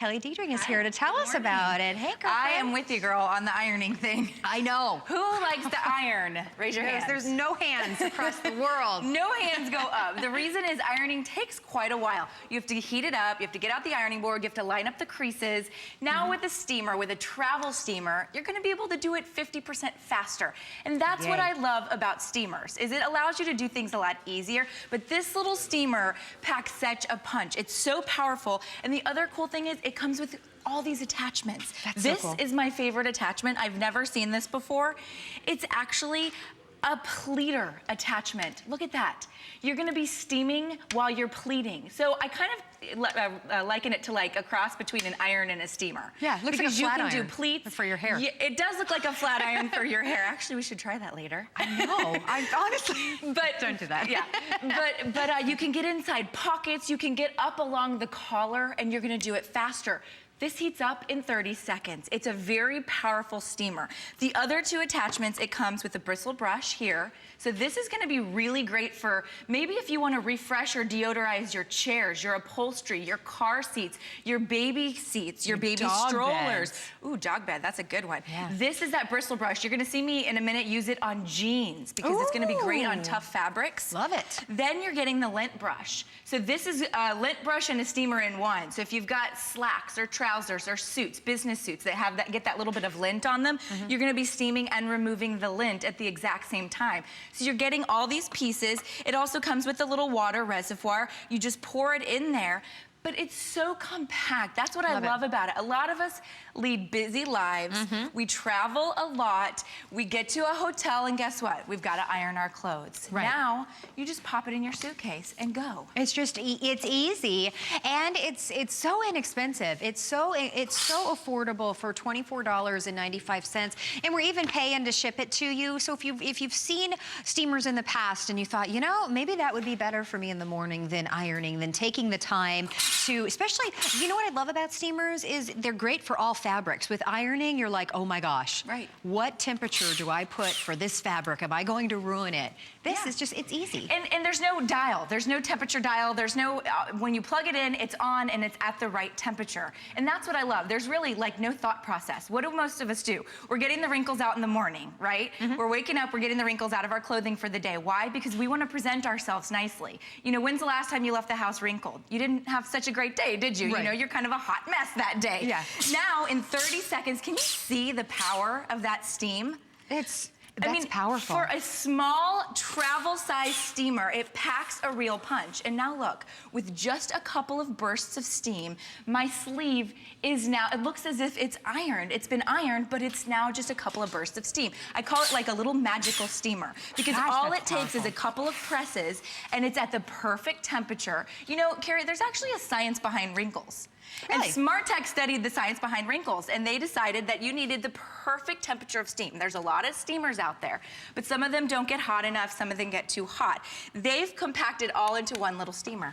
Kelly Diedring is here to tell us about it. Hey, girlfriend. I am with you, girl, on the ironing thing. I know. Who likes to iron? Raise your hands. There's no hands across the world. No hands go up. The reason is ironing takes quite a while. You have to heat it up. You have to get out the ironing board. You have to line up the creases. Now with a steamer, with a travel steamer, you're going to be able to do it 50% faster. And that's what I love about steamers, is it allows you to do things a lot easier. But this little steamer packs such a punch. It's so powerful. And the other cool thing is it comes with all these attachments. This is my favorite attachment. I've never seen this before. It's actually a pleater attachment. Look at that. You're gonna be steaming while you're pleating. So I kind of liken it to like a cross between an iron and a steamer. Yeah, it looks like a flat iron. You can do pleats. For your hair. Yeah, it does look like a flat iron for your hair. Actually, we should try that later. I know, I honestly. But don't do that. Yeah, but you can get inside pockets, you can get up along the collar, and you're gonna do it faster. This heats up in 30 seconds. It's a very powerful steamer. The other two attachments, it comes with a bristle brush here. So this is gonna be really great for maybe if you wanna refresh or deodorize your chairs, your upholstery, your car seats, your baby seats, your baby strollers. Ooh, dog bed, that's a good one. Yeah. This is that bristle brush. You're gonna see me in a minute use it on jeans because it's gonna be great on tough fabrics. Love it. Then you're getting the lint brush. So this is a lint brush and a steamer in one. So if you've got slacks or trousers or suits, business suits that have that, get that little bit of lint on them, you're gonna be steaming and removing the lint at the exact same time. So you're getting all these pieces. It also comes with a little water reservoir. You just pour it in there. But it's so compact. That's what I love about it. A lot of us lead busy lives. We travel a lot. We get to a hotel and guess what? We've got to iron our clothes. Now, you just pop it in your suitcase and go. It's just, it's easy and it's so inexpensive. It's so affordable for $24.95. And we're even paying to ship it to you. So if you've seen steamers in the past and you thought, you know, maybe that would be better for me in the morning than ironing, than taking the time to, especially, you know what I love about steamers is they're great for all fabrics. With ironing, you're like, oh my gosh, what temperature do I put for this fabric? Am I going to ruin it? This is just, it's easy. And there's no dial. There's no temperature dial. There's no, when you plug it in, it's on and it's at the right temperature. And that's what I love. There's really like no thought process. What do most of us do? We're getting the wrinkles out in the morning, right? We're waking up, we're getting the wrinkles out of our clothing for the day. Why? Because we want to present ourselves nicely. You know, when's the last time you left the house wrinkled? You didn't have such a great day, did you? You know, you're kind of a hot mess that day. Now, in 30 seconds, can you see the power of that steam? That's powerful. For a small travel-size steamer, it packs a real punch. And now look, with just a couple of bursts of steam, my sleeve is now, it looks as if it's ironed. It's been ironed, but it's now just a couple of bursts of steam. I call it like a little magical steamer because all it takes is a couple of presses and it's at the perfect temperature. You know, Carrie, there's actually a science behind wrinkles. And Smartek studied the science behind wrinkles, and they decided that you needed the perfect temperature of steam. There's a lot of steamers out there, but some of them don't get hot enough, some of them get too hot. They've compacted all into one little steamer.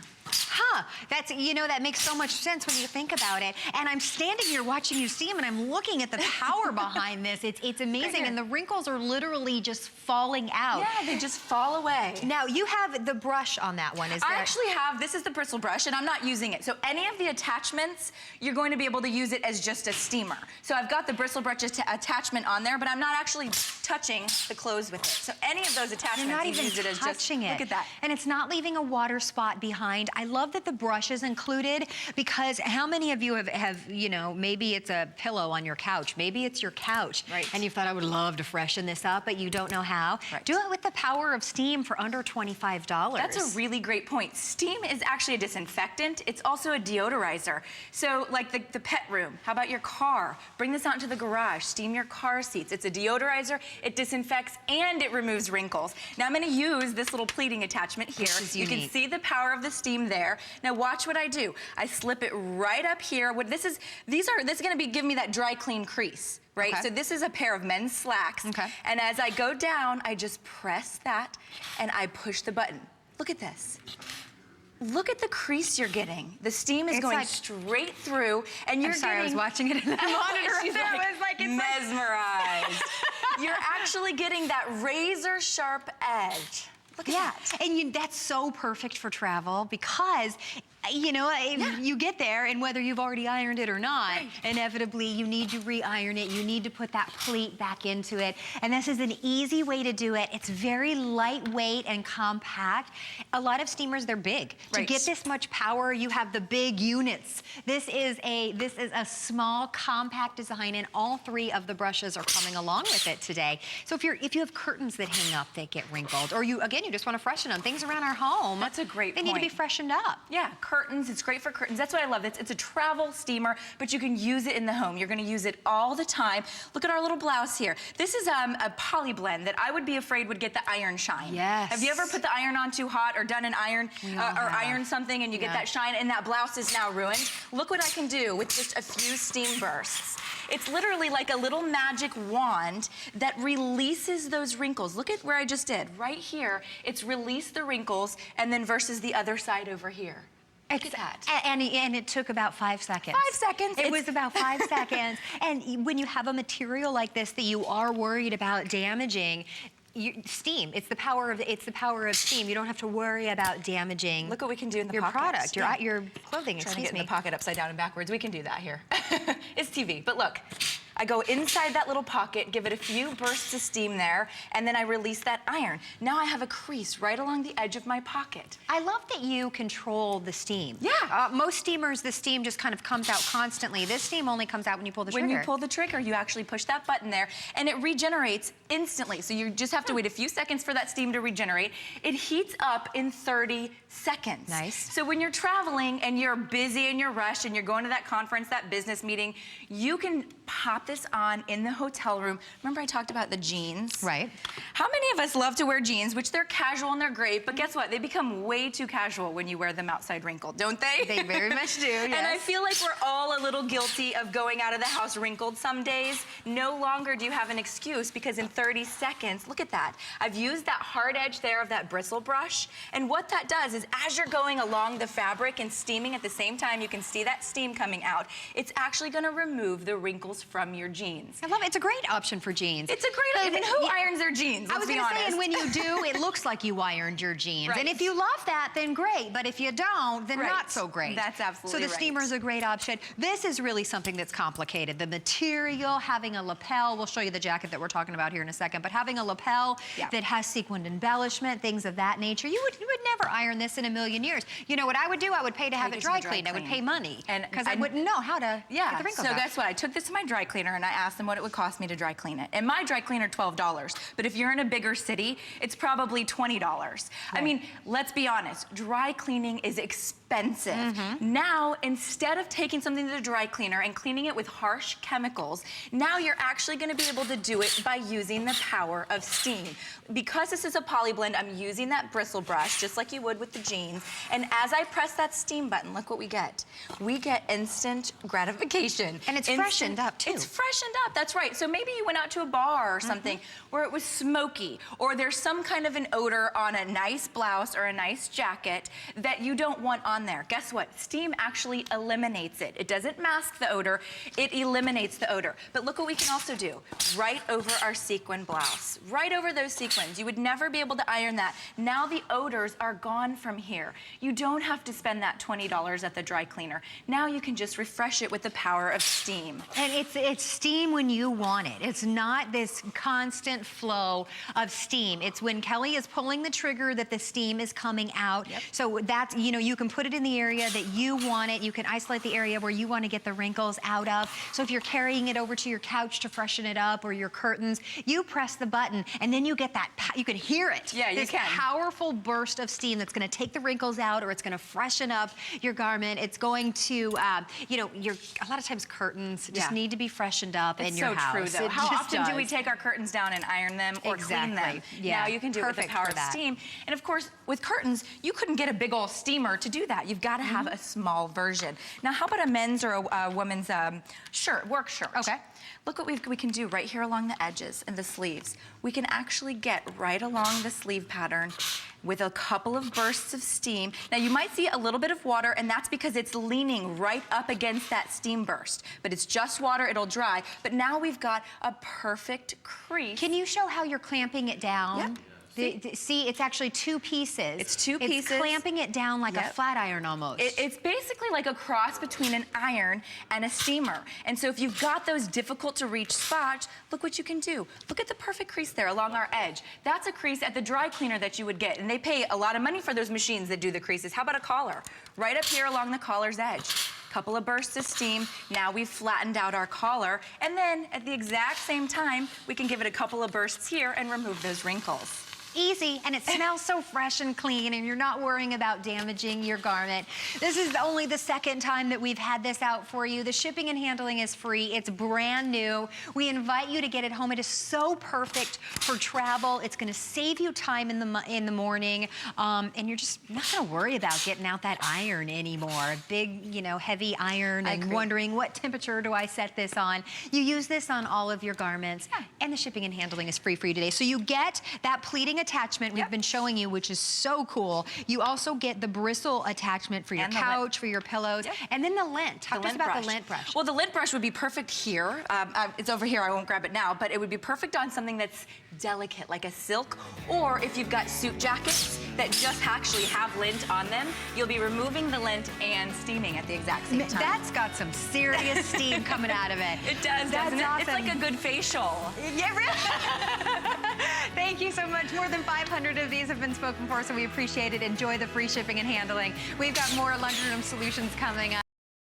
That's, you know, that makes so much sense when you think about it. And I'm standing here watching you steam and I'm looking at the power behind this. It's amazing. And the wrinkles are literally just falling out. Yeah, they just fall away. Now, you have the brush on that one. I actually have, this is the bristle brush and I'm not using it. So any of the attachments, you're going to be able to use it as just a steamer. So I've got the bristle brush attachment on there, but I'm not actually touching the clothes with it. So any of those attachments, you're not even use it as just, look at that. And it's not leaving a water spot behind. I love that the brush is included because how many of you have, you know, maybe it's a pillow on your couch, maybe it's your couch, and you thought I would love to freshen this up, but you don't know how. Do it with the power of steam for under $25. That's a really great point. Steam is actually a disinfectant. It's also a deodorizer. So like the pet room, how about your car? Bring this out into the garage, steam your car seats. It's a deodorizer, it disinfects, and it removes wrinkles. Now I'm gonna use this little pleating attachment here. You can see the power of the steam there. Now watch what I do. I slip it right up here. This is gonna be giving me that dry clean crease, right? So this is a pair of men's slacks. And as I go down, I just press that and I push the button. Look at this. Look at the crease you're getting. The steam is going straight through, and you're I was watching it in the monitor. She's like mesmerized. You're actually getting that razor sharp edge. Look at that. And that's so perfect for travel because you know, you get there, and whether you've already ironed it or not, inevitably you need to re-iron it. You need to put that pleat back into it. And this is an easy way to do it. It's very lightweight and compact. A lot of steamers, they're big. To get this much power, you have the big units. This is a small, compact design, and all three of the brushes are coming along with it today. So if you have curtains that hang up, they get wrinkled, or you just want to freshen them. Things around our home, that's a great point. They need to be freshened up. Yeah, curtains. It's great for curtains. That's what I love. It's a travel steamer, but you can use it in the home. You're going to use it all the time. Look at our little blouse here. This is a poly blend that I would be afraid would get the iron shine. Yes. Have you ever put the iron on too hot or done an iron or ironed something and you get that shine and that blouse is now ruined? Look what I can do with just a few steam bursts. It's literally like a little magic wand that releases those wrinkles. Look at where I just did. Right here, it's released the wrinkles, and then versus the other side over here. Look at that. And it took about 5 seconds. 5 seconds. It was about 5 seconds. And when you have a material like this that you are worried about damaging, steam. It's the power of steam. You don't have to worry about damaging. Look what we can do in the your pockets. product, your clothing. Trying to get in the pocket upside down and backwards. We can do that here. It's TV, but look. I go inside that little pocket, give it a few bursts of steam there, and then I release that iron. Now I have a crease right along the edge of my pocket. I love that you control the steam. Yeah. Most steamers, the steam just kind of comes out constantly. This steam only comes out when you pull the trigger. When you pull the trigger, you actually push that button there, and it regenerates instantly. So you just have to wait a few seconds for that steam to regenerate. It heats up in 30 seconds. Nice. So when you're traveling and you're busy and you're rushed and you're going to that conference, that business meeting, you can pop this on in the hotel room. Remember I talked about the jeans? Right. How many of us love to wear jeans, which they're casual and they're great, but guess what? They become way too casual when you wear them outside wrinkled, don't they? They very much do, yes. And I feel like we're all a little guilty of going out of the house wrinkled some days. No longer do you have an excuse, because in 30 seconds, look at that. I've used that hard edge there of that bristle brush, and what that does is as you're going along the fabric and steaming at the same time, you can see that steam coming out. It's actually gonna remove the wrinkles from your jeans. I love it. It's a great option for jeans. It's a great option. Who irons their jeans? I was going to say, and when you do, it looks like you ironed your jeans. Right. And if you love that, then great. But if you don't, then not so great. That's absolutely So the steamer is a great option. This is really something that's complicated. The material, having a lapel, we'll show you the jacket that we're talking about here in a second, but having a lapel that has sequined embellishment, things of that nature, you would never iron this in a million years. You know what I would do? I would pay to have it dry cleaned. I would pay money. Because I wouldn't know how to get the wrinkles out. So guess what? I took this to my dry cleaner and I asked them what it would cost me to dry clean it. And my dry cleaner, $12. But if you're in a bigger city, it's probably $20. Right. I mean, let's be honest, dry cleaning is expensive. Now, instead of taking something to the dry cleaner and cleaning it with harsh chemicals, now you're actually gonna be able to do it by using the power of steam. Because this is a poly blend, I'm using that bristle brush, just like you would with the jeans. And as I press that steam button, look what we get. We get instant gratification. And it's freshened up too. It's freshened up, that's right. So maybe you went out to a bar or something where it was smoky, or there's some kind of an odor on a nice blouse or a nice jacket that you don't want on there. Guess what? Steam actually eliminates it. It doesn't mask the odor, it eliminates the odor. But look what we can also do. Right over our sequin blouse, right over those sequins. You would never be able to iron that. Now the odors are gone from here. You don't have to spend that $20 at the dry cleaner. Now you can just refresh it with the power of steam. And it's steam when you want it. It's not this constant flow of steam. It's when Kelly is pulling the trigger that the steam is coming out. So that's, you can put it in the area that you want it. You can isolate the area where you want to get the wrinkles out of. So if you're carrying it over to your couch to freshen it up, or your curtains, you press the button and then you get that, you can hear it. Yeah, you can. This powerful burst of steam that's going to take the wrinkles out, or it's going to freshen up your garment. It's going to, a lot of times curtains just need to be freshened up in your house. It's so true, though. How often do we take our curtains down and iron them or clean them? Yeah. Now you can do it with the power of steam. And of course, with curtains, you couldn't get a big old steamer to do that. You've got to have a small version. Now, how about a men's or a woman's work shirt? Okay. Look what we can do right here along the edges and the sleeves. We can actually get right along the sleeve pattern with a couple of bursts of steam. Now you might see a little bit of water, and that's because it's leaning right up against that steam burst. But it's just water, it'll dry. But now we've got a perfect crease. Can you show how you're clamping it down? Yep. See, it's actually 2 pieces. It's 2 pieces. It's clamping it down like a flat iron almost. It's basically like a cross between an iron and a steamer. And so if you've got those difficult to reach spots, look what you can do. Look at the perfect crease there along our edge. That's a crease at the dry cleaner that you would get. And they pay a lot of money for those machines that do the creases. How about a collar? Right up here along the collar's edge. Couple of bursts of steam. Now we've flattened out our collar. And then at the exact same time, we can give it a couple of bursts here and remove those wrinkles. Easy, and it smells so fresh and clean, and you're not worrying about damaging your garment. This is only the 2nd time that we've had this out for you. The shipping and handling is free. It's brand new. We invite you to get it home. It is so perfect for travel. It's going to save you time in the morning, and you're just not going to worry about getting out that iron anymore. Big, you know, heavy iron, and wondering what temperature do I set this on. You use this on all of your garments, and the shipping and handling is free for you today. So you get that pleating attachment we've been showing you, which is so cool. You also get the bristle attachment for your couch, for your pillows, and then the lint. Talk to us about the lint brush. Well, the lint brush would be perfect here. It's over here, I won't grab it now, but it would be perfect on something that's delicate, like a silk, or if you've got suit jackets that just actually have lint on them, you'll be removing the lint and steaming at the exact same time. That's got some serious steam coming out of it. It does, doesn't it? Awesome. It's like a good facial. Yeah, really. Thank you so much. More than 500 of these have been spoken for, so we appreciate it. Enjoy the free shipping and handling. We've got more lunchroom solutions coming up.